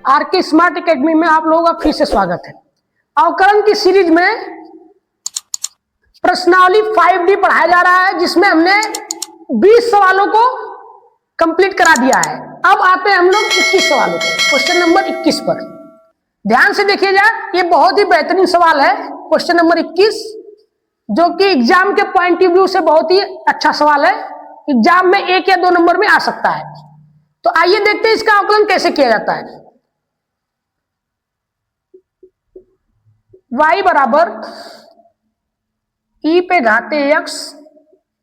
Are के smart academy में आप लोगों का फिर से स्वागत है। अवकलन की सीरीज में प्रश्नावली 5D पढ़ाया जा रहा है, जिसमें हमने 20 सवालों को कंप्लीट करा दिया है। अब आते हैं हम लोग 21 सवालों पर, क्वेश्चन नंबर 21 पर। ध्यान से देखिएगा, ये बहुत ही बेहतरीन सवाल है क्वेश्चन नंबर 21, जो कि एग्जाम के पॉइंट ऑफ व्यू से बहुत ही अच्छा सवाल है। एग्जाम में 1 या 2 नंबर में आ सकता है। तो आइए देखते हैं इसका अवकलन कैसे किया जाता है। y बराबर e पे घाते x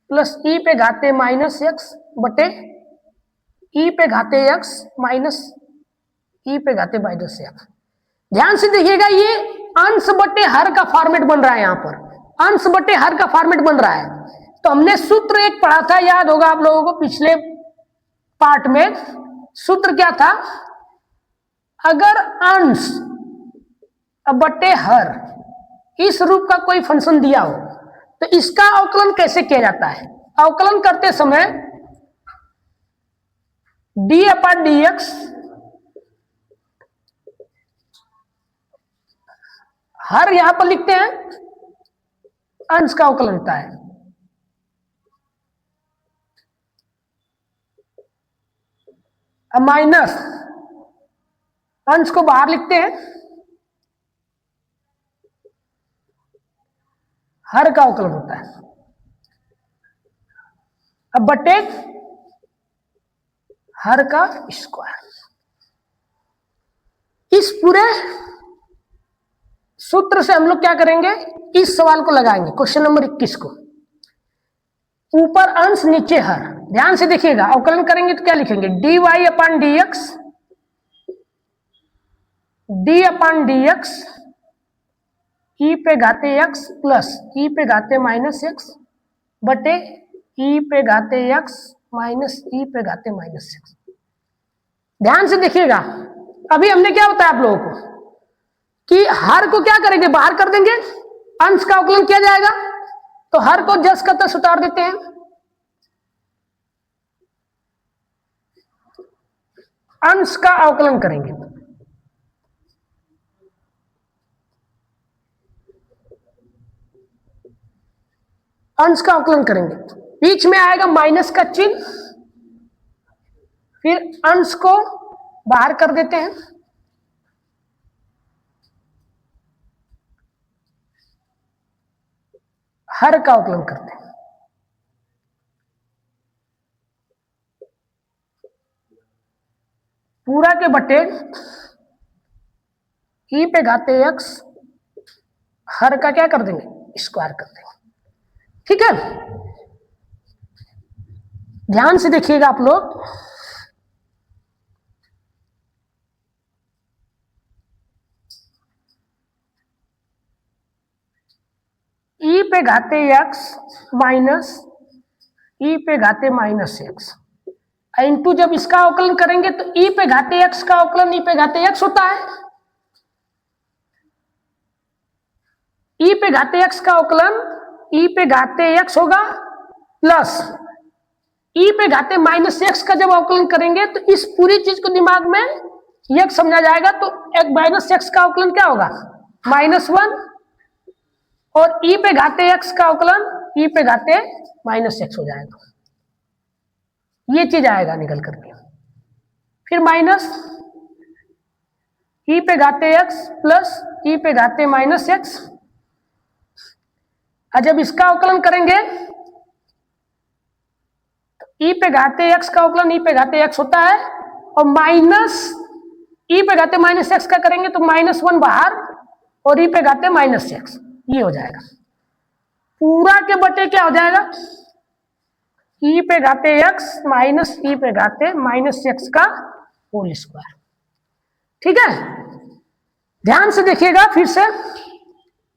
प्लस e पे घाते माइनस x बटे e पे घाते x माइनस e पे घाते माइनस x। ध्यान से देखिएगा, ये अंश बटे हर का फॉर्मेट बन रहा है। यहां पर अंश बटे हर का फॉर्मेट बन रहा है। तो हमने सूत्र एक पढ़ा था, याद होगा आप लोगों को, पिछले पार्ट में सूत्र क्या था? अगर अंश बटे हर इस रूप का कोई फंक्शन दिया हो तो इसका अवकलन कैसे किया जाता है? अवकलन करते समय डी अपॉन डी एक्स हर यहां पर लिखते हैं, अंश का अवकलन होता है। माइनस अंश को बाहर लिखते हैं, हर का अवकलन होता है। अब बटे हर का स्क्वायर। इस पूरे सूत्र से हम लोग क्या करेंगे, इस सवाल को लगाएंगे, क्वेश्चन नंबर 21 को। ऊपर अंश नीचे हर। ध्यान से देखिएगा, अवकलन करेंगे तो क्या लिखेंगे? D y upon d x, d upon d x e पे घाते एक्स प्लस ई पे घाते माइनस एक्स बटे ई पे घाते एक्स माइनस ई पे घाते माइनस एक्स। ध्यान से देखिएगा, अभी हमने क्या बताया आप लोगों को कि हर को क्या करेंगे, बाहर कर देंगे, अंश का अवकलन किया जाएगा। तो हर को जस का तस उतार देते हैं, अंश का अवकलन करेंगे। अंश का अवकलन करेंगे, बीच में आएगा माइनस का चिन्ह, फिर अंश को बाहर कर देते हैं, हर का अवकलन करते हैं। पूरा के बटे ई पे घाते एक्स, हर का क्या कर देंगे, स्क्वायर कर देंगे। ठीक है, ध्यान से देखिएगा आप लोग। ई पे घाते एक्स माइनस ई पे घाते माइनस एक्स इंटू, जब इसका अवकलन करेंगे तो ई पे घाते एक्स का अवकलन ई पे घाते एक्स होता है। ई पे घाते एक्स का अवकलन ई पे घाते एक्स होगा, प्लस ई पे घाते माइनस एक्स का जब अवकलन करेंगे तो इस पूरी चीज को दिमाग में एक्स समझा जाएगा। तो एक माइनस एक्स का अवकलन क्या होगा, -1, और ई पे घाते एक्स का अवकलन ई पे घाते माइनस एक्स हो जाएगा। ये चीज आएगा निकल करके, फिर माइनस ई पे घाते एक्स प्लस ई पे घाते माइनस एक्स। और जब इसका अवकलन करेंगे तो ई पे घाते एक्स का अवकलन ई पे घाते एक्स होता है, और माइनस ई पे घाते माइनस एक्स का करेंगे तो -1 बाहर और ई पे घाते माइनस एक्स, ये हो जाएगा। पूरा के बटे क्या हो जाएगा, ई पे घाते एक्स माइनस ई पे घाते माइनस एक्स का होल स्क्वायर। ठीक है, ध्यान से देखिएगा फिर से,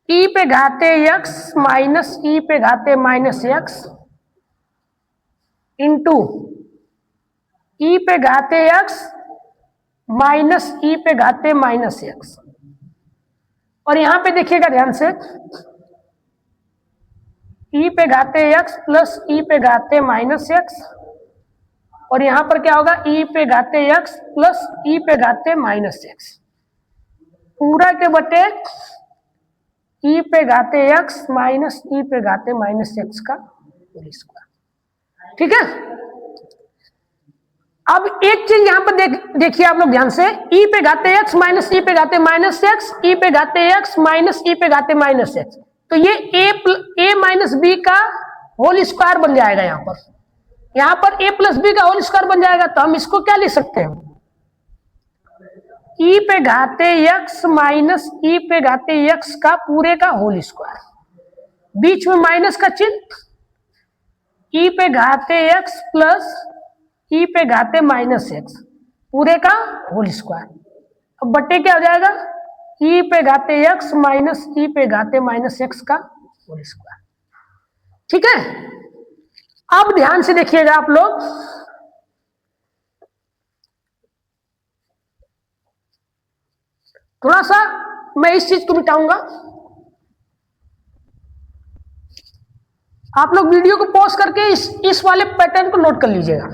ई पे घाते एक्स माइनस ई पे घाते माइनस एक्स इंटू ई पे घाते एक्स माइनस ई पे घाते माइनस एक्स। और यहां पे देखिएगा ध्यान से, ई पे घाते एक्स प्लस ई पे घाते माइनस एक्स और यहां पर क्या होगा, ई पे घाते x प्लस ई पे घाते माइनस एक्स, पूरा के बटे ई पे घाते x माइनस ई पे घाते माइनस एक्स का होल स्क्वायर। ठीक है, अब एक चीज यहां पर देखिए आप लोग ध्यान से, ई पे घाते x माइनस ई पे घाते माइनस एक्स, ई पे घाते x माइनस ई पे घाते माइनस एक्स, तो ये a माइनस बी का होल स्क्वायर बन जाएगा। यहां पर a प्लस बी का होल स्क्वायर बन जाएगा, तो हम इसको क्या लिख सकते हैं, ई पे घाते x माइनस ई पे घाते x का पूरे का होल स्क्वायर, बीच में माइनस का चिन्ह, ई पे घाते x प्लस ई पे घाते माइनस एक्स पूरे का होल स्क्वायर। अब बट्टे क्या हो जाएगा, ई पे घाते x माइनस ई पे घाते माइनस एक्स का होल स्क्वायर। ठीक है, अब ध्यान से देखिएगा आप लोग, थोड़ा सा मैं इस चीज को मिटाऊंगा, आप लोग वीडियो को पॉज करके इस वाले पैटर्न को नोट कर लीजिएगा।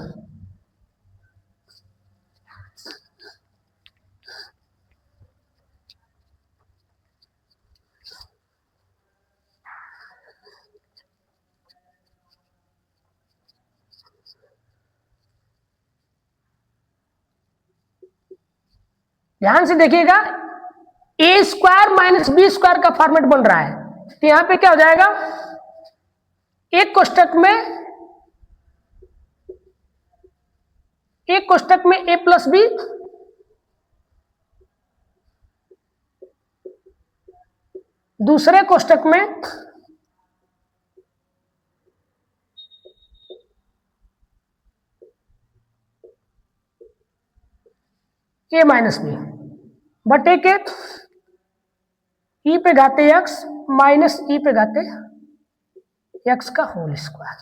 ध्यान से देखिएगा, ए स्क्वायर माइनस बी स्क्वायर का फॉर्मेट बन रहा है, तो यहां पे क्या हो जाएगा, एक कोष्टक में ए प्लस बी, दूसरे कोष्टक में ए माइनस बी बटे के ई पे घाते एक्स माइनस ई पे घाते एक्स का होल स्क्वायर।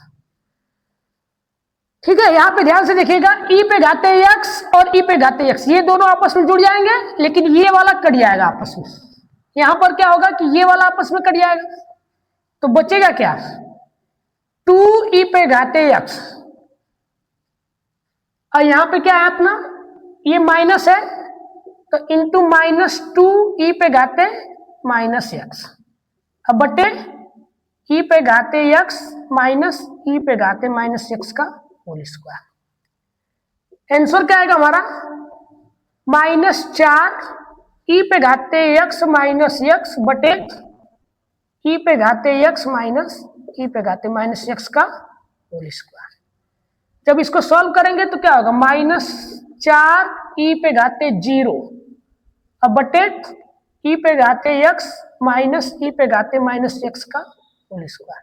ठीक है, यहां पे ध्यान से देखिएगा, ई पे घाते एक्स और ई पे घाते एक्स ये दोनों आपस में जुड़ जाएंगे, लेकिन ये वाला कट जाएगा आपस में। यहां पर क्या होगा कि ये वाला आपस में कट जाएगा, तो बचेगा क्या, 2 ई पे घाते एक्स, और यहां पे क्या है अपना, ये माइनस है, तो इंटू माइनस 2 ई पे घाते माइनस एक्स, अब बटे ई पे घाते एक्स माइनस ई पे घाते माइनस एक्स का होल स्क्वायर। आंसर क्या आएगा हमारा, -4 ई पे घाते एक्स माइनस एक्स बटे ई पे घाते एक्स माइनस ई पे घाते माइनस एक्स का होल स्क्वायर। जब इसको सॉल्व करेंगे तो क्या होगा, -4 ई पे घाते 0, अब बटे ई पे घाते एक्स माइनस ई पे घाते माइनस एक्स का होल स्क्वायर।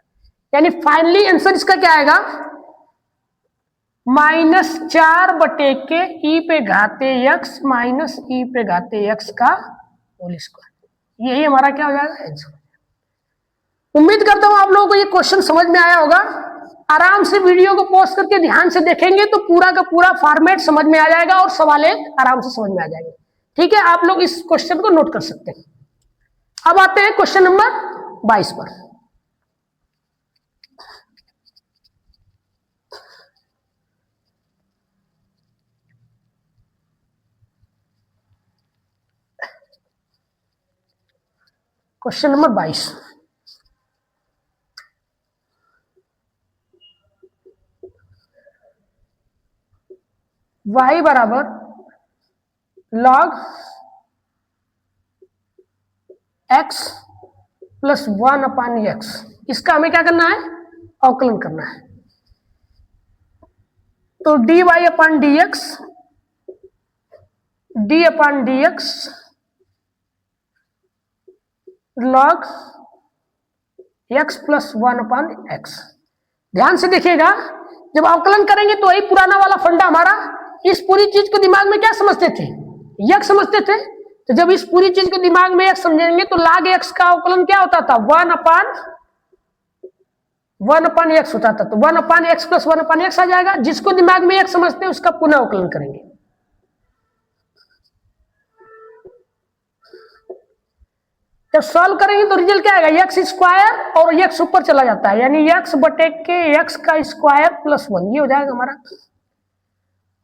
यानी फाइनली आंसर इसका क्या आएगा, -4 बटे के ई पे घाते एक्स माइनस ई पे घाते एक्स का होल स्क्वायर। यही हमारा क्या हो जाएगा आंसर। उम्मीद करता हूं आप लोगों को ये क्वेश्चन समझ में आया होगा। आराम से वीडियो को पॉज करके ध्यान से देखेंगे तो पूरा का पूरा फॉर्मेट समझ में आ जाएगा और सवालें आराम से समझ में आ जाएंगे। ठीक है, आप लोग इस क्वेश्चन को नोट कर सकते हैं। अब आते हैं क्वेश्चन नंबर 22 पर। क्वेश्चन नंबर 22, y बराबर log x प्लस 1/x, इसका हमें क्या करना है, अवकलन करना है। तो dy upon dx, d upon dx log x plus 1/x। ध्यान से देखिएगा, जब अवकलन करेंगे तो वही पुराना वाला फंडा हमारा, इस पूरी चीज को दिमाग में क्या समझते थे, यक्स समझते थे। तो जब इस पूरी चीज को दिमाग में यक्स समझेंगे तो log x का अवकलन क्या होता था, 1/x होता था। तो 1/x प्लस 1/x आ जाएगा। जिसको दिमाग में x समझते हैं उसका पुनः अवकलन करेंगे। जब सॉल्व करेंगे तो रिजल्ट क्या आएगा, एक्स स्क्वायर और एक्स ऊपर चला जाता है, यानी एक्स बटे के एक्स का स्क्वायर प्लस 1, ये हो जाएगा हमारा।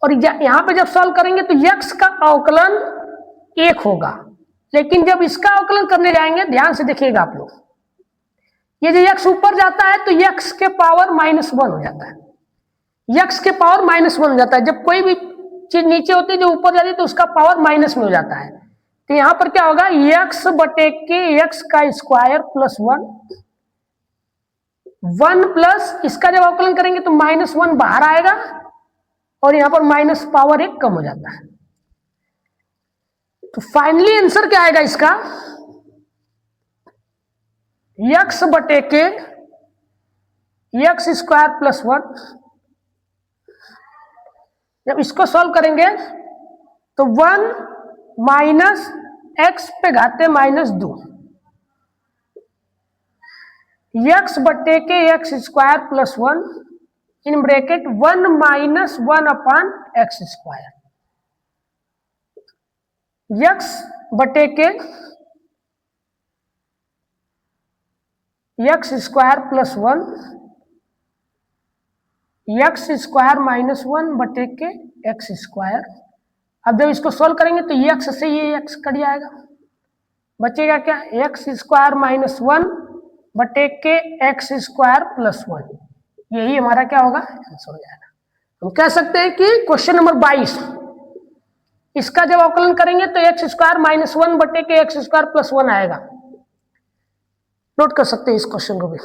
और यहाँ पे जब सॉल्व करेंगे तो x का अवकलन 1 होगा, लेकिन जब इसका अवकलन करने जाएंगे, ध्यान से देखिएगा आप लोग, ये जो x ऊपर जाता है तो x के पावर -1 हो जाता है, x के पावर -1 हो जाता है। जब कोई भी चीज नीचे होती है जो ऊपर जाती है तो उसका पावर माइनस में हो जाता है। तो यहां पर क्या होगा, x बटे के x का स्क्वायर प्लस 1 प्लस इसका जब अवकलन करेंगे तो -1 बाहर आएगा और यहां पर माइनस पावर 1 कम हो जाता है। तो फाइनली आंसर क्या आएगा इसका, x बटे के x स्क्वायर प्लस 1। जब इसको सॉल्व करेंगे तो 1 माइनस x पे घाते -2 x बटे के x square plus 1 in bracket 1 minus 1 upon x square, x बटे के x square plus 1 x square -1 बटे के x स्क्वायर। अब जब इसको सोल्व करेंगे तो x से ये x कट जाएगा, बचेगा क्या, x स्क्वायर -1 बटे के x स्क्वायर प्लस 1। यही हमारा क्या होगा, आंसर हो जाएगा। हम कह सकते हैं कि क्वेश्चन नंबर 22 इसका जब अवकलन करेंगे तो x स्क्वायर -1 बटे के x स्क्वायर प्लस 1 आएगा। नोट कर सकते हैं इस क्वेश्चन को भी।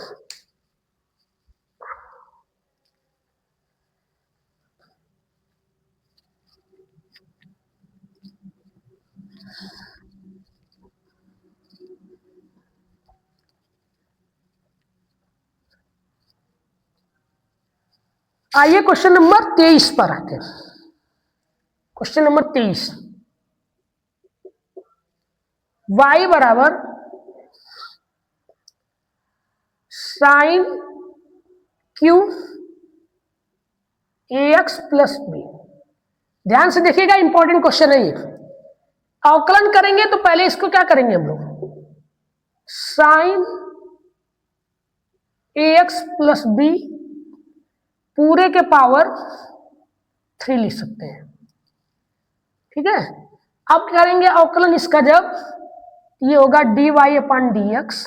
आइए क्वेश्चन नंबर 23 पर आते हैं। क्वेश्चन नंबर 23, y बराबर sine cube ax plus b. ध्यान से देखिएगा, इंपॉर्टेंट क्वेश्चन है ये। अवकलन करेंगे तो पहले इसको क्या करेंगे हम लोग, साइन ax प्लस बी पूरे के पावर 3 लिख सकते हैं, ठीक है। अब क्या करेंगे अवकलन इसका, जब ये होगा dy upon dx,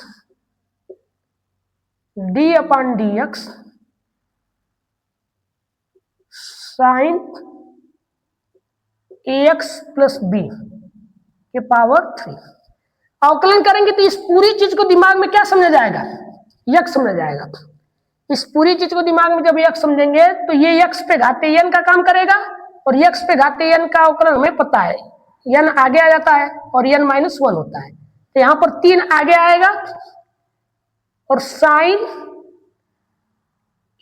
d upon dx sine ax plus b के पावर 3। अवकलन करेंगे तो इस पूरी चीज को दिमाग में क्या समझा जाएगा, x समझा जाएगा। इस पूरी चीज को दिमाग में जब x समझेंगे तो ये x पे घाते n का काम करेगा, और x पे घाते n का अवकलन हमें पता है, n आगे आ जाता है और n -1 होता है। तो यहां पर 3 आगे आएगा और साइन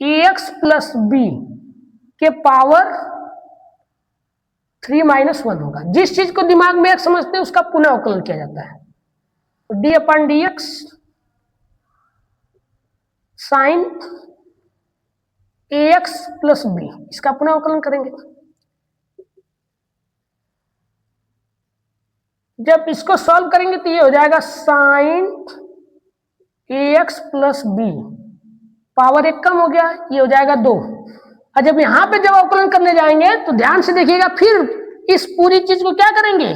ax प्लस बी के पावर 3 -1 होगा। जिस चीज को दिमाग में x समझते हैं उसका पुनः अवकलन किया जाता है। तो d upon dx sine ax plus b, इसका पुनः अवकलन करेंगे। जब इसको सॉल्व करेंगे तो ये हो जाएगा sine ax plus b, power 1 कम हो गया, ये हो जाएगा 2। और जब यहां पे जब अवकलन करने जाएंगे तो ध्यान से देखिएगा, फिर इस पूरी चीज को क्या करेंगे,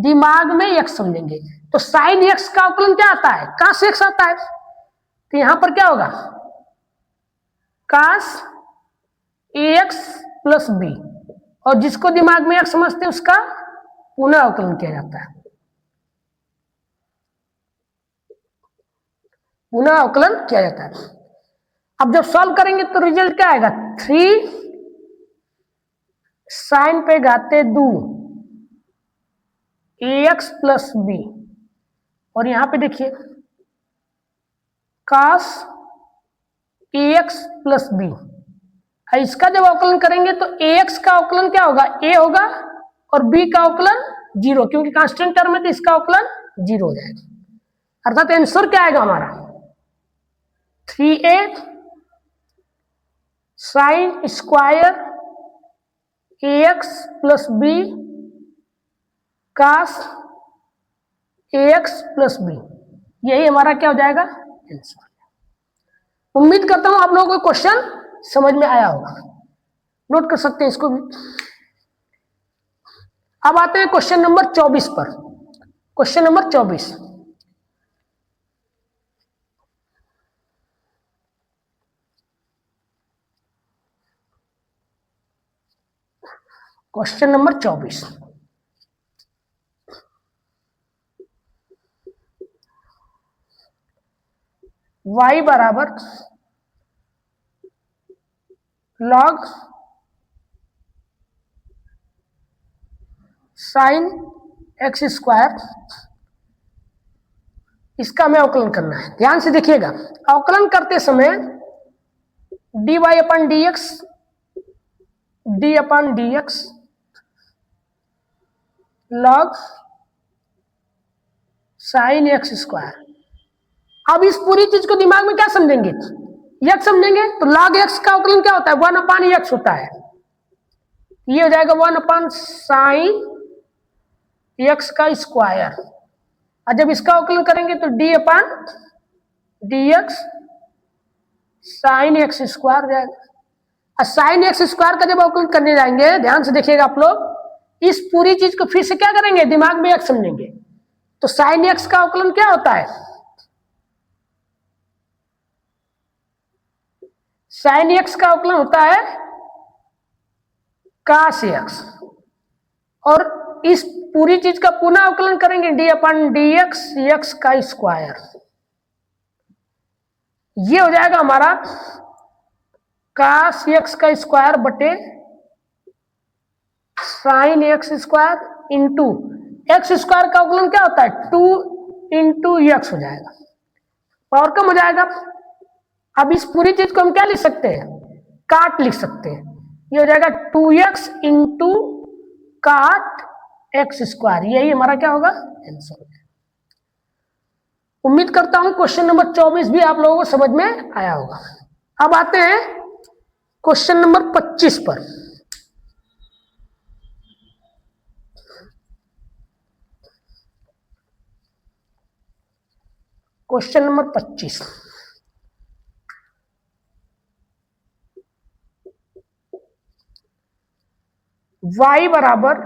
दिमाग में x समझेंगे। तो साइन x का अवकलन क्या आता है, cos x आता है। तो यहां पर क्या होगा, cos ax प्लस बी, और जिसको दिमाग में x समझते हैं उसका पुनः अवकलन किया जाता है, पुनः अवकलन किया जाता है। अब जब सॉल्व करेंगे तो रिजल्ट क्या आएगा, 3 साइन पे घाते 2 ax प्लस बी, और यहां पे देखिए cos ax प्लस बी। इसका जब अवकलन करेंगे तो ax का अवकलन क्या होगा, a होगा, और b का अवकलन 0, क्योंकि कांस्टेंट टर्म है तो इसका अवकलन 0 हो जाएगा। अर्थात आंसर क्या आएगा हमारा, 3a sine square ax plus b cos ax plus b. यही हमारा क्या हो जाएगा, आंसर। उम्मीद करता हूं आप लोगों को क्वेश्चन समझ में आया होगा। नोट कर सकते हैं इसको भी। अब आते हैं क्वेश्चन नंबर 24 पर। Question number 24, question number 24, y बराबर log साइन एक्स स्क्वायर, इसका हमें अवकलन करना है। ध्यान से देखिएगा, अवकलन करते समय dy अपन dx, d अपन dx log sine x square. अब इस पूरी चीज को दिमाग में क्या समझेंगे, यक्स समझेंगे। तो log x का अवकलन क्या होता है, 1 अपान यक्स होता है। ये हो जाएगा 1 अपान साइन एक्स का स्क्वायर। और जब इसका अवकलन करेंगे तो d upon dx sine x square जाएगा। और साइन एक्स स्क्वायर का जब अवकलन करने जाएंगे, ध्यान से देखिएगा आप लोग, इस पूरी चीज को फिर से क्या करेंगे, दिमाग में x समझेंगे। तो साइन एक्स का अवकलन क्या होता है, साइन एक्स का अवकलन होता है कास एक्स। और इस पूरी चीज का पुनः अवकलन करेंगे डी अपन डी एक्स का स्क्वायर। ये हो जाएगा हमारा कास एक्स का स्क्वायर बटे sine x square into x square का अवकलन क्या होता है, 2 इंटू एक्स हो जाएगा। पावर कम हो जाएगा। अब इस पूरी चीज को हम क्या लिख सकते हैं, काट लिख सकते हैं। ये हो जाएगा 2x इंटू काट एक्स स्क्वायर। यही हमारा क्या होगा, आंसर। उम्मीद करता हूं क्वेश्चन नंबर 24 भी आप लोगों को समझ में आया होगा। अब आते हैं क्वेश्चन नंबर 25 पर। क्वेश्चन नंबर 25, y बराबर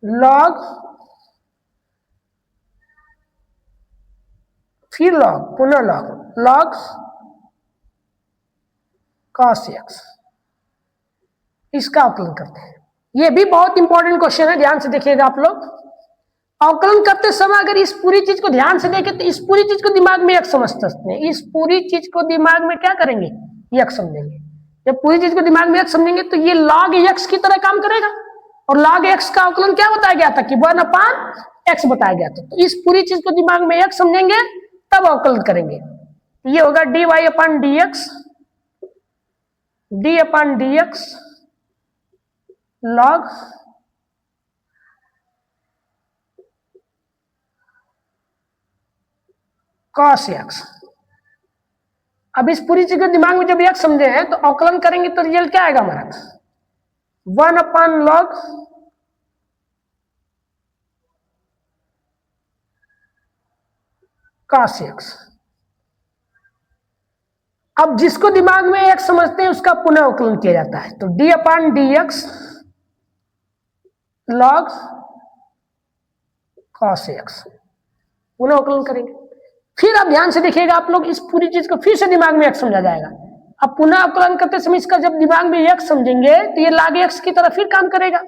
log, फिर log, पुनः log cos x, इसका अवकलन करते हैं। यह भी बहुत इंपॉर्टेंट क्वेश्चन है, ध्यान से देखिएगा आप लोग। अवकलन करते समय अगर इस पूरी चीज को ध्यान से देखें तो इस पूरी चीज को दिमाग में x समझ सकते हैं। इस पूरी चीज को दिमाग में क्या करेंगे, x समझेंगे। जब पूरी चीज को दिमाग में x समझेंगे तो ये log x की तरह काम करेगा। और log x का अवकलन क्या बताया गया था कि 1 अपान x बताया गया था। तो इस पूरी चीज को दिमाग में x समझेंगे तब अवकलन करेंगे। ये होगा dy upon dx, d upon dx log cos x। अब इस पूरी चीज को दिमाग में जब x समझे हैं तो अवकलन करेंगे तो रिजल्ट क्या आएगा हमारा, 1 अपान log cos x। अब जिसको दिमाग में x समझते हैं उसका पुनः अवकलन किया जाता है। तो d upon dx log cos x, पुनः अवकलन करेंगे। फिर अब ध्यान से देखिएगा आप लोग, इस पूरी चीज को फिर से दिमाग में x समझा जाएगा। अब पुनः अवकलन करते समय इसका जब दिमाग में x समझेंगे तो ये log x की तरह फिर काम करेगा।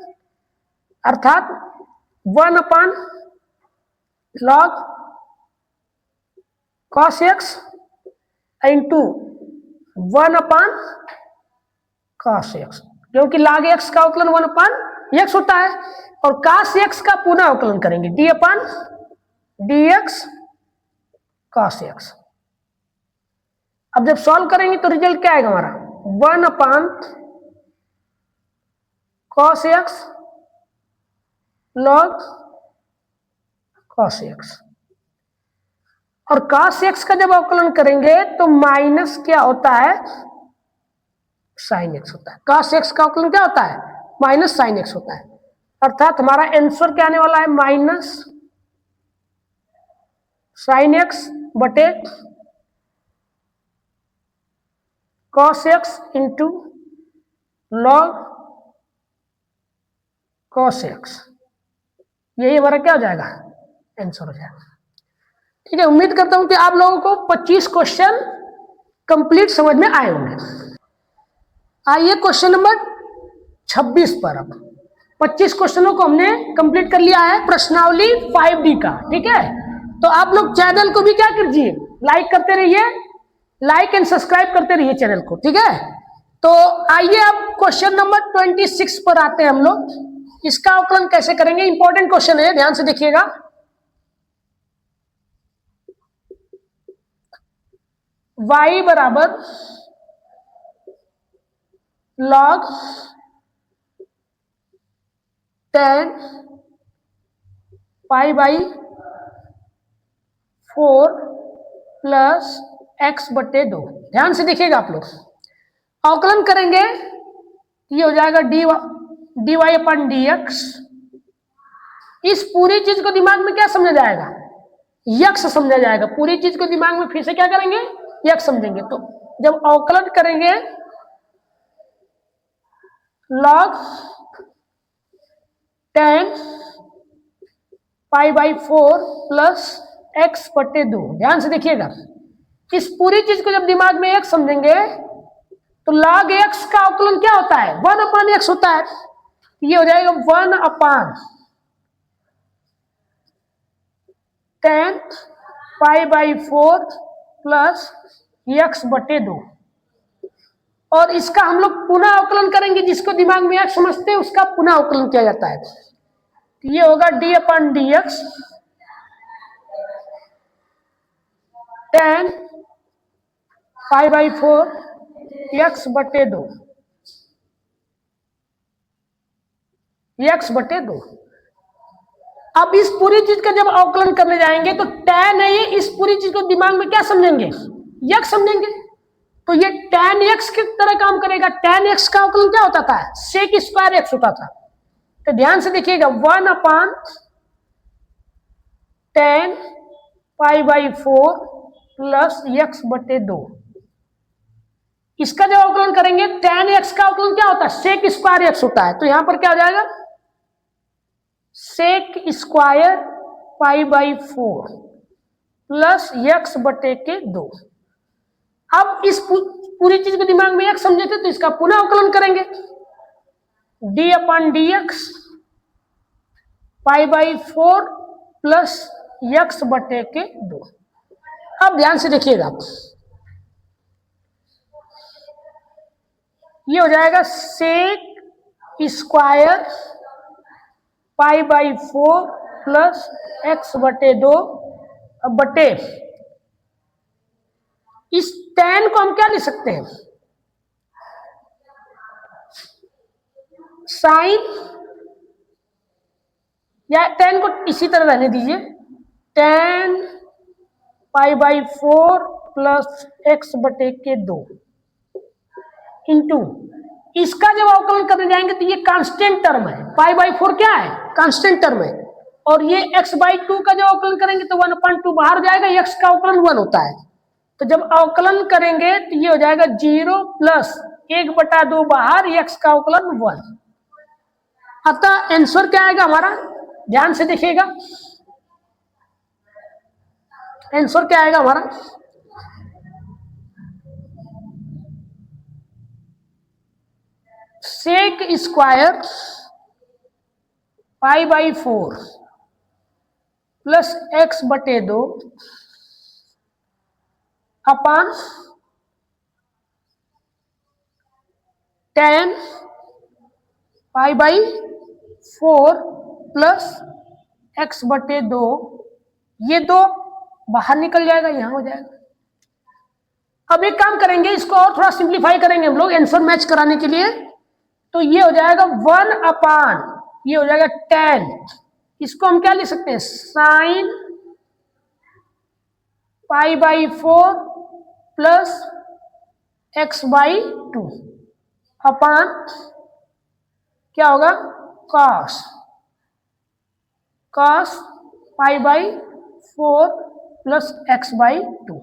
अर्थात 1 अपान log cos x इंटू 1 अपान cos x, क्योंकि log x का अवकलन 1 अपान x होता है। और cos x का पुनः अवकलन करेंगे d upon dx cos x। अब जब सॉल्व करेंगे तो रिजल्ट क्या आएगा हमारा, 1 अपान cos x log cos x। और cos x का जब अवकलन करेंगे तो माइनस क्या होता है, sin x होता है। cos x का अवकलन क्या होता है, माइनस sin x होता है। अर्थात हमारा आंसर क्या आने वाला है, माइनस sin x बटे cos x into log cos x, यही हमारा क्या हो जाएगा, आंसर हो जाएगा। ठीक है, उम्मीद करता हूं कि आप लोगों को 25 क्वेश्चन कंप्लीट समझ में आए होंगे। आइए क्वेश्चन नंबर 26 पर। अब 25 क्वेश्चनों को हमने कंप्लीट कर लिया है प्रश्नावली 5D का। ठीक है, तो आप लोग चैनल को भी क्या कीजिए, लाइक करते रहिए, लाइक एंड सब्सक्राइब करते रहिए चैनल को। ठीक है, तो आइए अब क्वेश्चन नंबर 26 पर आते हैं हम लोग। इसका आकलन कैसे करेंगे, इंपॉर्टेंट क्वेश्चन है, ध्यान से देखिएगा। y बराबर log 10 pi by 4 plus x बटे 2। ध्यान से देखिएगा आप लोग, अवकलन करेंगे, ये हो जाएगा dy अपन dx। इस पूरी चीज को दिमाग में क्या समझा जाएगा, यक्स समझा जाएगा। पूरी चीज को दिमाग में फिर से क्या करेंगे, यक्स समझेंगे। तो जब अवकलन करेंगे log 10 pi by 4 plus x बटे 2। ध्यान से देखिएगा, इस पूरी चीज को जब दिमाग में x समझेंगे तो log x का अवकलन क्या होता है, 1/x होता है। ये हो जाएगा 1/10 पाई बाई 4 प्लस x बटे 2। और इसका हम लोग पुनः अवकलन करेंगे, जिसको दिमाग में x समझते हैं उसका पुनः अवकलन किया जाता है। ये होगा d/dx 10 पाई बाई 4 x बटे 2, x बटे 2। अब इस पूरी चीज का जब अवकलन करने जाएंगे तो tan है ये, इस पूरी चीज को दिमाग में क्या समझेंगे, x समझेंगे। तो ये tan x की तरह काम करेगा। tan x का अवकलन क्या होता था, sec स्क्वायर x होता था। तो ध्यान से देखिएगा 1/10 पाई बाई 4 प्लस x बटे 2। इसका जब अवकलन करेंगे tan x का अवकलन क्या होता है, sec स्क्वायर x होता है। तो यहां पर क्या हो जाएगा, sec square pi by 4 plus x बटे के 2। अब इस पूरी चीज को दिमाग में x समझे थे तो इसका पुनः अवकलन करेंगे, d/dx pi by 4 plus x बटे के 2। अब ध्यान से देखिएगा, ये हो जाएगा sec square pi by 4 plus x बटे 2 बटे, इस tan को हम क्या लिख सकते हैं, साइन, या tan को इसी तरह रहने दीजिए, tan pi by 4 plus x बटे के 2 इंटू, इसका जब अवकलन करने जाएंगे तो ये कांस्टेंट टर्म है, पाई बाई 4 क्या है, कांस्टेंट टर्म है। और ये x बाई 2 का जब अवकलन करेंगे तो 1/2 बाहर जाएगा, x का अवकलन 1 होता है। तो जब अवकलन करेंगे तो ये हो जाएगा 0 प्लस 1/2 बाहर, x का अवकलन 1। अतः आंसर क्या आएगा हमारा, ध्यान से देखिएगा, आंसर क्या आएगा हमारा, sec square pi by 4 plus x बटे 2 upon tan pi by 4 plus x बटे 2, ये 2 बाहर निकल जाएगा, यहां हो जाएगा। अब एक काम करेंगे, इसको और थोड़ा सिंप्लीफाई करेंगे हम लोग आंसर मैच कराने के लिए। तो ये हो जाएगा 1/, ये हो जाएगा tan, इसको हम क्या लिख सकते हैं, sign pi by 4 plus x by 2 अपान क्या होगा, cos pi by 4 plus x by 2।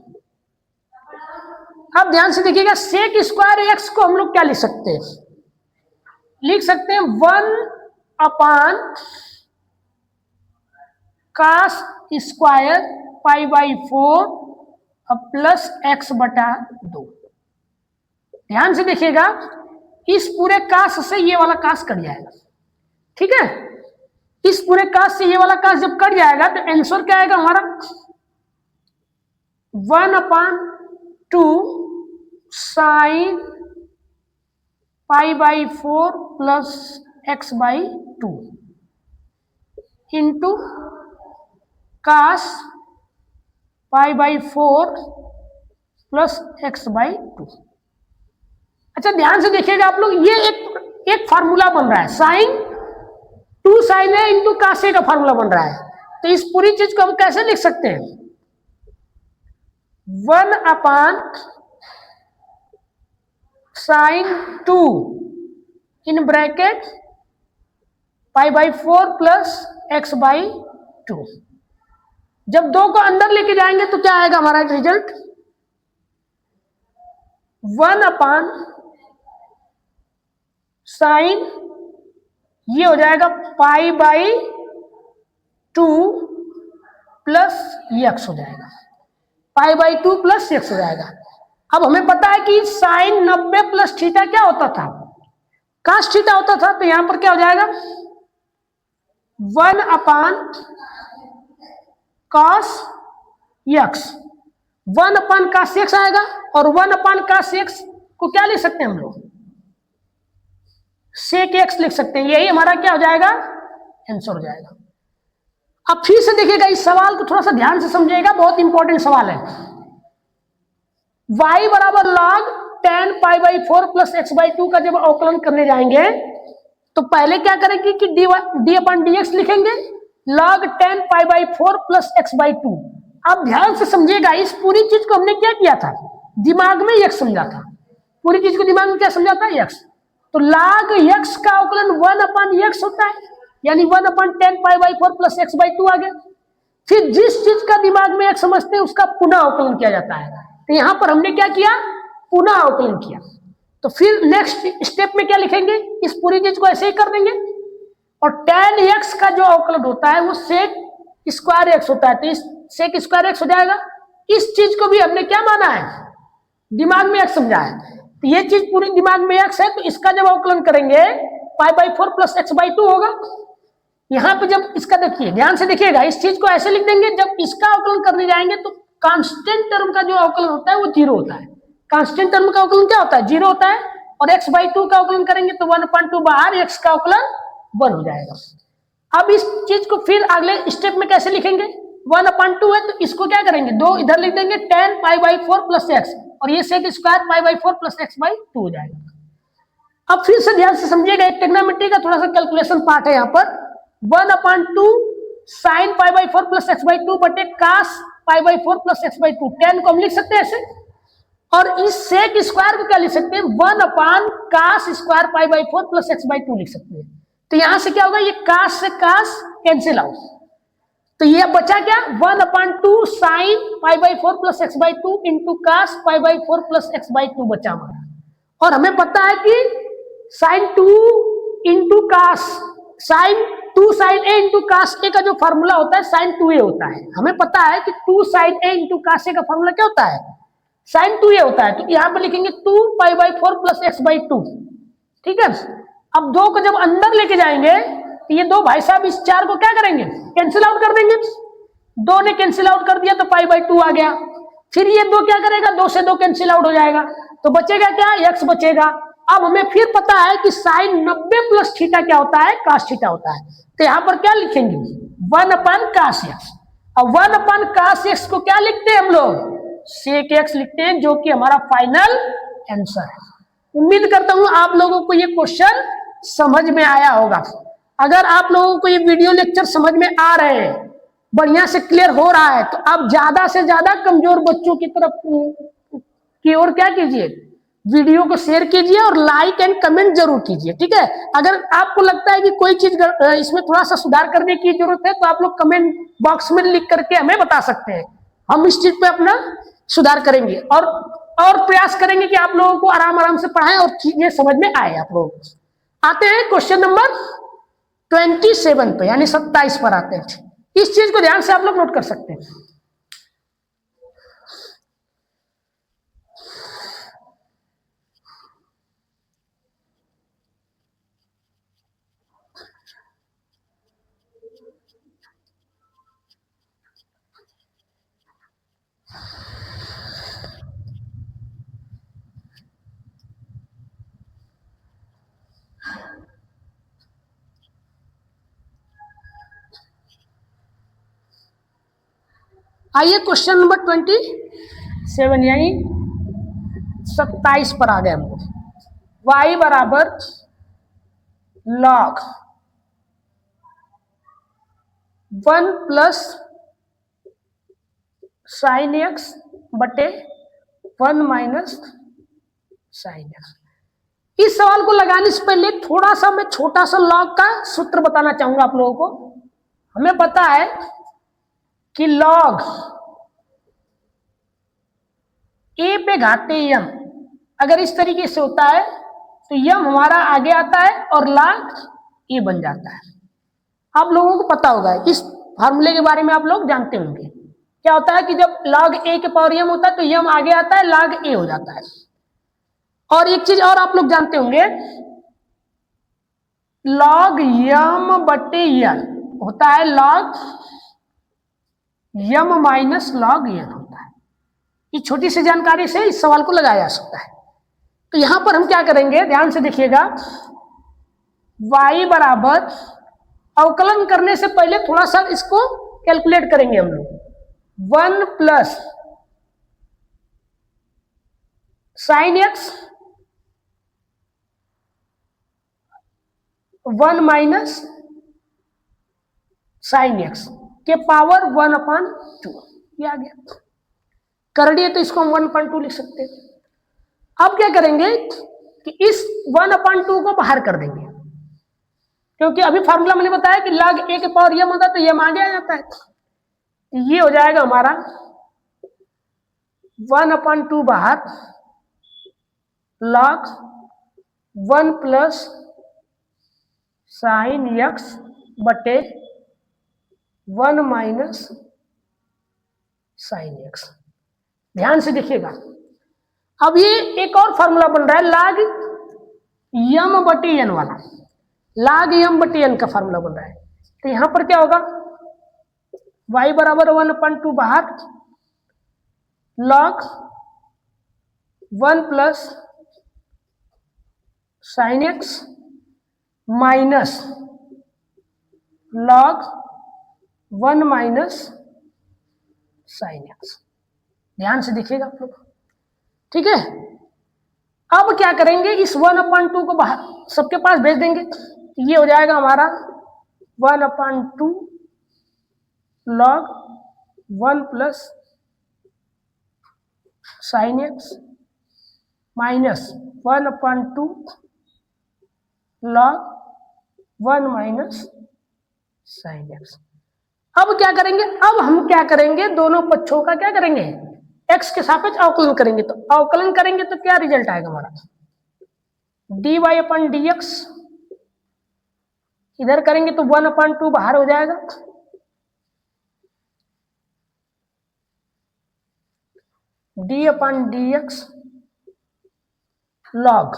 अब ध्यान से देखिएगा, सेक स्क्वायर x को हम लोग क्या लिख सकते हैं, लिख सकते हैं 1 अपान cos square pi by 4 plus x बटा 2। ध्यान से देखिएगा, इस पूरे कास से ये वाला कास कट जाएगा, ठीक है। इस पूरे कास से ये वाला कास जब कट जाएगा तो आंसर क्या आएगा हमारा 1/2 sine pi by 4 plus x by 2 into cos pi by 4 plus x by 2। अच्छा ध्यान से देखिएगा आप लोग, ये एक फार्मूला बन रहा है, sign 2 sine A into cos A का फार्मूला बन रहा है। तो इस पूरी चीज को हम कैसे लिख सकते हैं 1/sin 2 in bracket pi by 4 plus x by 2। जब 2 को अंदर लेके जाएंगे तो क्या आएगा हमारा रिजल्ट 1/sin, ये हो जाएगा पाई बाई 2 प्लस x हो जाएगा, पाई बाई 2 प्लस x हो जाएगा। अब हमें पता है कि साइन 90 प्लस थीटा क्या होता था, कास थीटा होता था। तो यहां पर क्या हो जाएगा 1/cos x, 1/cos x आएगा। और 1/cos x को क्या लिख सकते हैं हम लोग sec x लिख सकते हैं। यही हमारा क्या हो जाएगा आंसर हो जाएगा। अब फिर से देखिएगा, इस सवाल को थोड़ा सा ध्यान से समझिएगा, बहुत इंपॉर्टेंट सवाल है। y बराबर log tan pi by 4 plus x by 2 का जब अवकलन करने जाएंगे तो पहले क्या करेंगे कि d अपन dx लिखेंगे, log tan pi by 4 plus x by 2। अब ध्यान से समझिएगा, इस पूरी चीज को हमने क्या किया था, दिमाग में x समझा था, पूरी चीज को दिमाग में क्या समझा था x। तो log x का अवकलन 1/x होता है, यानी 1/tan pi by 4 plus x by 2 आ गया। फिर जिस चीज का दिमाग में x समझते हैं उसका पुनः अवकलन किया जाता है। तो यहां पर हमने क्या किया, पुनः अवकलन किया। तो फिर नेक्स्ट स्टेप में क्या लिखेंगे, इस पूरी चीज को ऐसे ही कर देंगे। और tan x का जो अवकलन होता है वो sec स्क्वायर x होता है, तो इस sec स्क्वायर x हो जाएगा। इस चीज को भी हमने क्या माना है, दिमाग में x समझा है। तो ये चीज पूरी दिमाग में x है, तो इसका जब अवकलन करेंगे पाई बाई 4 प्लस x बाई 2 होगा। यहां पे जब इसका देखिए, ध्यान से देखिएगा, इस चीज को ऐसे लिख देंगे, जब इसका अवकलन करने जाएंगे तो कांस्टेंट टर्म का जो अवकलन होता है वो 0 होता है। कांस्टेंट टर्म का अवकलन क्या होता है 0 होता है। और x बाई 2 का अवकलन करेंगे तो 1/2 बाहर, x का अवकलन 1 हो जाएगा। अब इस चीज को फिर अगले स्टेप में कैसे लिखेंगे, 1/2 है तो इसको क्या करेंगे, 2 इधर लिख देंगे, tan pi by 4 plus x, और ये sec square pi by 4 plus x by 2 हो जाएगा। अब फिर से ध्यान से समझिएगा, एक ट्रिग्नोमेट्री का थोड़ा सा कैलकुलेशन पार्ट है यहाँ पर। 1/2 sine pi by 4 plus x by 2 बटे cos pi by 4 plus x by 2, tan को हम लिख सकते हैं ऐसे। और इस sec स्क्वायर को क्या लिख सकते हैं, 1/cos square pi by 4 plus x by 2 लिख सकते हैं। तो यहां से क्या होगा, ये कास से कास कैंसिल आउट, तो ये बचा क्या 1/2 sine pi by 4 plus x by 2 into cos pi by 4 plus x by 2 बचा हमारा। और हमें पता है कि sine 2 into cos, sine 2 sine A into cos A का जो फॉर्मूला होता है साइन 2a होता है। हमें पता है कि 2 sine A into cos A का फॉर्मूला क्या होता है, साइन 2a होता है। तो यहां पर लिखेंगे 2 पाई बाई 4 प्लस x बाई 2, ठीक है। अब 2 को जब अंदर लेके जाएंगे तो ये 2 भाई साहब इस 4 को क्या करेंगे, कैंसिल आउट कर देंगे। 2 ने कैंसिल आउट कर दिया तो पाई बाई 2 आ गया। फिर ये 2 क्या करेगा, 2 से 2 कैंसिल आउट हो जाएगा, तो बचेगा क्या, x बचेगा। अब हमें फिर पता है कि साइन 90 प्लस थीटा क्या होता है, कास थीटा होता है। तो यहां पर क्या लिखेंगे 1/cos x। अब 1/cos x को क्या लिखते हैं हम लोग, sec x लिखते हैं, जो कि हमारा फाइनल आंसर है। उम्मीद करता हूं आप लोगों को ये क्वेश्चन समझ में आया होगा। अगर आप लोगों को ये वीडियो लेक्चर समझ में आ रहे हैं, बढ़िया से क्लियर हो रहा है, तो आप ज्यादा से ज्यादा कमजोर बच्चों की तरफ की ओर क्या कीजिए, वीडियो को शेयर कीजिए और लाइक एंड कमेंट जरूर कीजिए, ठीक है। अगर आपको लगता है कि कोई चीज इसमें थोड़ा सा सुधार करने की जरूरत है तो आप लोग कमेंट बॉक्स में लिख करके हमें बता सकते हैं, हम इस चीज पे अपना सुधार करेंगे और प्रयास करेंगे कि आप लोगों को आराम आराम से पढ़ाएं और चीजें समझ में आए आप लोगों को। आते हैं क्वेश्चन नंबर 27 पे यानी 27 पर आते हैं। इस चीज को ध्यान से आप लोग नोट कर सकते हैं। आइए क्वेश्चन नंबर 27 यानी 27 पर आ गए हम लोग। y बराबर log 1 प्लस साइन एक्स बटे 1 माइनस साइन एक्स। इस सवाल को लगाने से पहले थोड़ा सा मैं छोटा सा लॉग का सूत्र बताना चाहूंगा आप लोगों को। हमें पता है कि लॉग a पे घाते यम अगर इस तरीके से होता है तो यम हमारा आगे आता है और log a बन जाता है। आप लोगों को पता होगा, इस फार्मूले के बारे में आप लोग जानते होंगे। क्या होता है कि जब log a के पावर यम होता है तो यम आगे आता है, log a हो जाता है। और एक चीज और आप लोग जानते होंगे, log यम बटे यन होता है log यम माइनस log यन होता है। इस छोटी सी जानकारी से इस सवाल को लगाया जा सकता है। तो यहां पर हम क्या करेंगे, ध्यान से देखिएगा। y बराबर अवकलन करने से पहले थोड़ा सा इसको कैलकुलेट करेंगे हम लोग। 1 plus sine x 1 minus sine x के पावर 1/2 ये आ गया। करड़ी है तो इसको हम 1/2 लिख सकते हैं। अब क्या करेंगे कि इस 1/2 को बाहर कर देंगे, क्योंकि अभी फार्मूला मैंने बताया कि log a के पावर यम होता है तो यम आगे आ जाता है। तो ये हो जाएगा हमारा 1/2 बाहर log 1 प्लस साइन एक्स बटे 1 माइनस साइन एक्स। ध्यान से देखिएगा। अब ये एक और फॉर्मूला बन रहा है log यम बटे एन वाला, log यम बटे एन का फॉर्मूला बन रहा है। तो यहां पर क्या होगा, y बराबर 1/2 बाहर log 1 plus sine x minus log 1 minus sine x. ध्यान से देखिएगा आप लोग, ठीक है। अब क्या करेंगे, इस 1/2 को बाहर सबके पास भेज देंगे। ये हो जाएगा हमारा 1/2 log 1 plus sine x minus 1/2 log 1 minus sine x. अब क्या करेंगे, अब हम क्या करेंगे, दोनों पक्षों का क्या करेंगे, x के सापेक्ष अवकलन करेंगे। तो अवकलन करेंगे तो क्या रिजल्ट आएगा हमारा, dy/dx। इधर करेंगे तो 1/2 बाहर हो जाएगा, d/dx log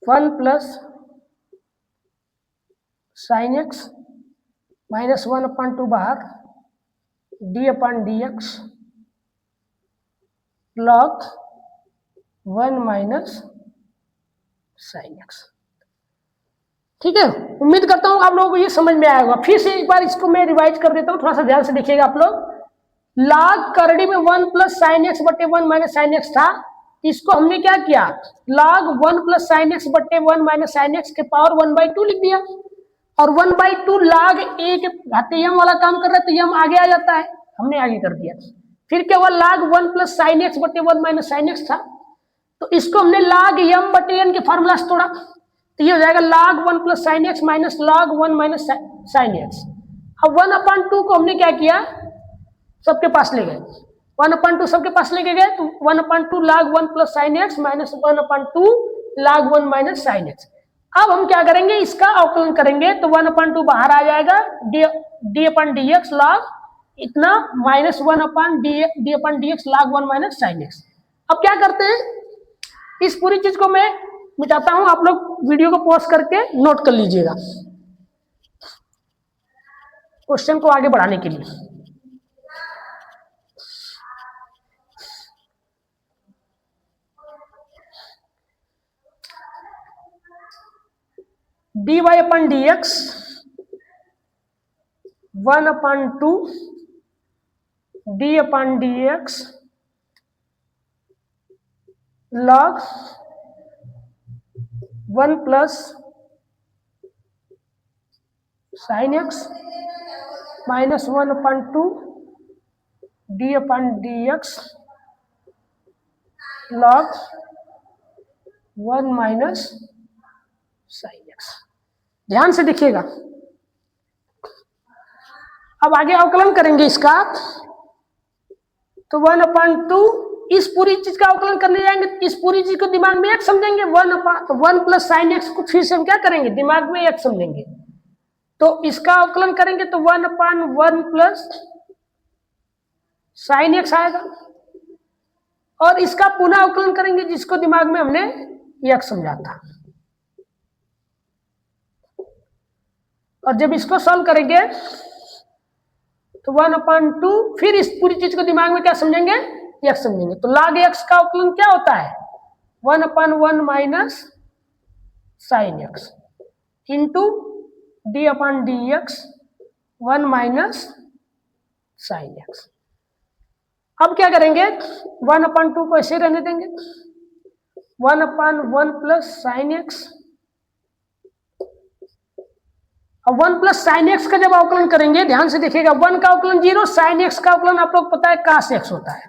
1 plus sine x minus 1/2 बाहर d/dx log 1 minus sine x. ठीक है, उम्मीद करता हूं आप लोगों को ये समझ में आया होगा। फिर से एक बार इसको मैं रिवाइज कर देता हूं, थोड़ा सा ध्यान से देखिएगा आप लोग। log करड़ी में 1 प्लस साइन एक्स बटे 1 माइनस साइन एक्स था, इसको हमने क्या किया, log 1 प्लस साइन एक्स बटे 1 माइनस साइन एक्स के पावर 1/2 लिख दिया। और 1/2 log a के घाते यम वाला काम कर रहा है तो यम आगे आ जाता है, हमने आगे कर दिया। फिर क्या हुआ, log 1 प्लस साइन एक्स बटे 1 माइनस साइन एक्स था, तो इसको हमने log यम बटे एन के फार्मूला से तोड़ा। तो ये हो जाएगा log 1 plus sine x minus log 1 minus sine x. अब 1/2 को हमने क्या किया, सबके पास ले गए, 1/2 सबके पास लेके गए तो 1/2 log 1 plus sine x minus 1/2 log 1 minus sine x. अब हम क्या करेंगे, इसका अवकलन करेंगे तो 1/2 बाहर आ जाएगा, d upon d x log इतना माइनस 1/डी upon d x log 1 minus sine x. अब क्या करते हैं, इस पूरी चीज को मैं मिटाता हूं, आप लोग वीडियो को पॉज करके नोट कर लीजिएगा क्वेश्चन को आगे बढ़ाने के लिए। D y upon d x 1/2 d upon d x log 1 plus sine x minus 1/2 d upon d x log 1 minus sine x. ध्यान से देखिएगा, अब आगे अवकलन करेंगे इसका तो 1/2 इस पूरी चीज का अवकलन करने जाएंगे, इस पूरी चीज को दिमाग में x समझेंगे, 1 प्लस साइन एक्स को फिर से हम क्या करेंगे, दिमाग में x समझेंगे, तो इसका अवकलन करेंगे तो 1/1 प्लस साइन एक्स आएगा, और इसका पुनः अवकलन करेंगे जिसको दिमाग में हमने x समझा था। और जब इसको सॉल्व करेंगे तो 1/2 फिर इस पूरी चीज को दिमाग में क्या समझेंगे, x समझेंगे, तो log x का अवकलन क्या होता है, 1/1 minus sine x into d upon d x 1 minus sine x. अब क्या करेंगे, 1/2 को ऐसे रहने देंगे, 1/1 प्लस साइन एक्स, अब 1 प्लस साइन एक्स का जब अवकलन करेंगे, ध्यान से देखिएगा, 1 का अवकलन 0, साइन एक्स का अवकलन आप लोग पता है कास एक्स होता है,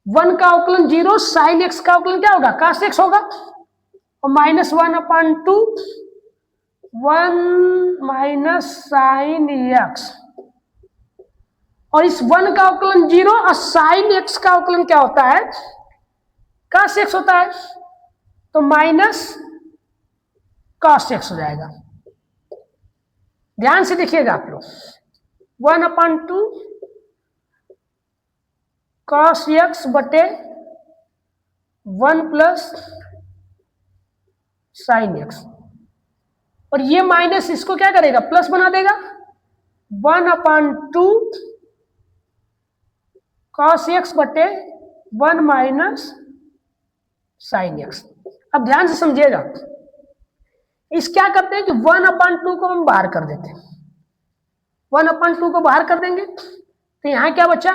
1 का अवकलन 0, साइन एक्स का अवकलन क्या होगा, कास एक्स होगा, और माइनस 1/2 1 माइनस साइन एक्स, और इस 1 का अवकलन 0 और साइन एक्स का अवकलन क्या होता है, कास एक्स होता है, तो माइनस कास एक्स हो जाएगा। ध्यान से देखिएगा आप लोग, 1/2 कॉस एक्स बटे 1 प्लस साइन एक्स, और ये माइनस इसको क्या करेगा, प्लस बना देगा, 1/2 कॉस एक्स बटे 1 माइनस साइन एक्स। अब ध्यान से समझिएगा, इस क्या करते हैं कि 1/2 को हम बाहर कर देते हैं, 1/2 को बाहर कर देंगे तो यहां क्या बचा,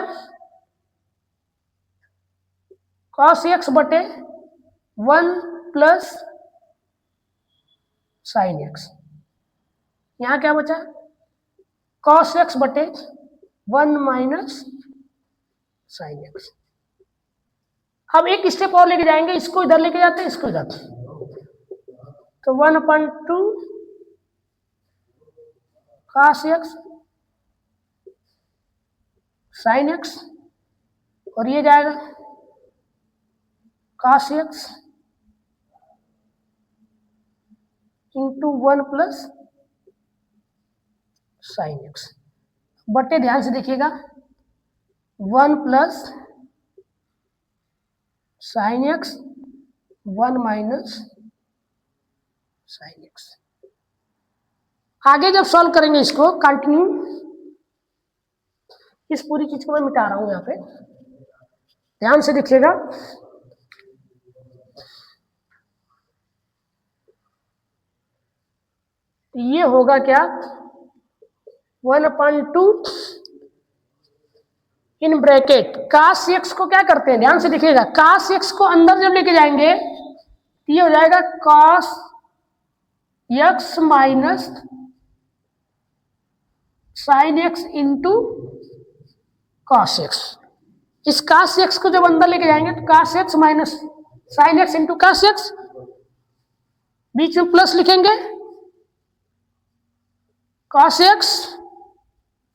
cos x बटे 1 प्लस साइन एक्स, यहां क्या बचा, cos x बटे 1 माइनस साइन एक्स। अब एक स्टेप और लेके जाएंगे, इसको इधर लेके जाते हैं, इसको इधर, तो 1/2 cos x साइन एक्स, और ये जाएगा cos x into 1 plus sine x बटे, ध्यान से देखिएगा, 1 plus sine x 1 minus sine x. आगे जब सॉल्व करेंगे इसको कंटिन्यू, इस पूरी चीज को मैं मिटा रहा हूं यहां पे, ध्यान से देखिएगा, ये होगा क्या, 1/2 इन ब्रैकेट cos x को क्या करते हैं, ध्यान से देखिएगा, cos x को अंदर जब लेके जाएंगे तो ये हो जाएगा cos x minus sine x into cos x. इस cos x को जब अंदर लेके जाएंगे तो cos x minus sine x into cos x, बीच में प्लस लिखेंगे, cos x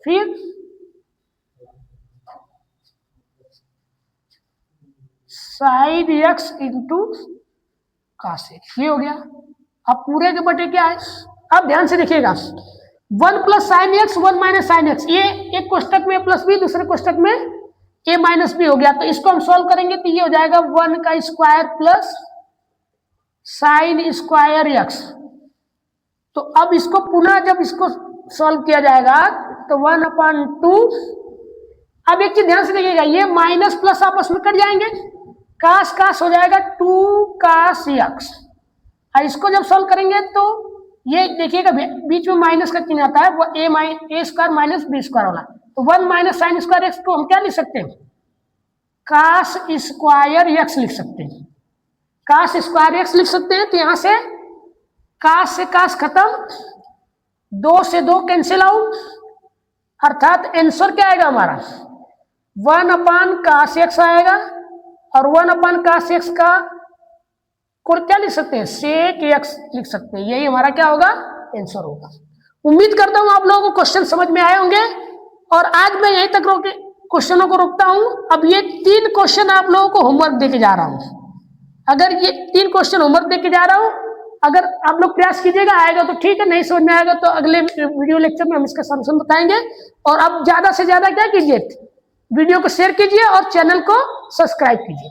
फिर sign x into cos x, ये हो गया। अब पूरे के बटे क्या है, अब ध्यान से देखिएगा 1 plus sine x 1 minus sine x, ये एक कोष्टक में प्लस बी, दूसरे कोष्टक में a माइनस बी हो गया। तो इसको हम सॉल्व करेंगे तो ये हो जाएगा 1 का square plus sine square x. तो अब इसको पुनः जब इसको सॉल्व किया जाएगा तो 1/2। अब एक चीज ध्यान से देखिएगा, ये माइनस प्लस आपस में कट जाएंगे, कास कास हो जाएगा 2 कास एक्स। और इसको जब सॉल्व करेंगे तो ये देखिएगा बीच में माइनस का चिन्ह आता है, वो ए स्क्वायर माइनस बी स्क्वायर वाला। तो 1 माइनस साइन स्क्वायर एक्स को हम क्या लिख सकते हैं, कास स्क्वायर एक्स लिख सकते हैं, कास स्क्वायर एक्स लिख सकते हैं। तो यहां से कास से कास खत्म, 2 से 2 कैंसिल आउट, अर्थात आंसर क्या आएगा हमारा 1/cos x आएगा। और 1/cos x का को क्या लिख सकते हैं, sec x लिख सकते हैं। यही हमारा क्या होगा, आंसर होगा। उम्मीद करता हूं आप लोगों को क्वेश्चन समझ में आए होंगे। और आज मैं यहीं तक क्वेश्चनों को रोकता हूं। अब ये 3 क्वेश्चन आप लोगों को होमवर्क देके जा रहा हूं। अगर ये 3 क्वेश्चन होमवर्क देके जा रहा हूं, अगर आप लोग प्रयास कीजिएगा, आएगा तो ठीक है, नहीं समझ में आएगा तो अगले वीडियो लेक्चर में हम इसका सॉल्यूशन बताएंगे। और अब ज्यादा से ज्यादा क्या कीजिए, वीडियो को शेयर कीजिए और चैनल को सब्सक्राइब कीजिए।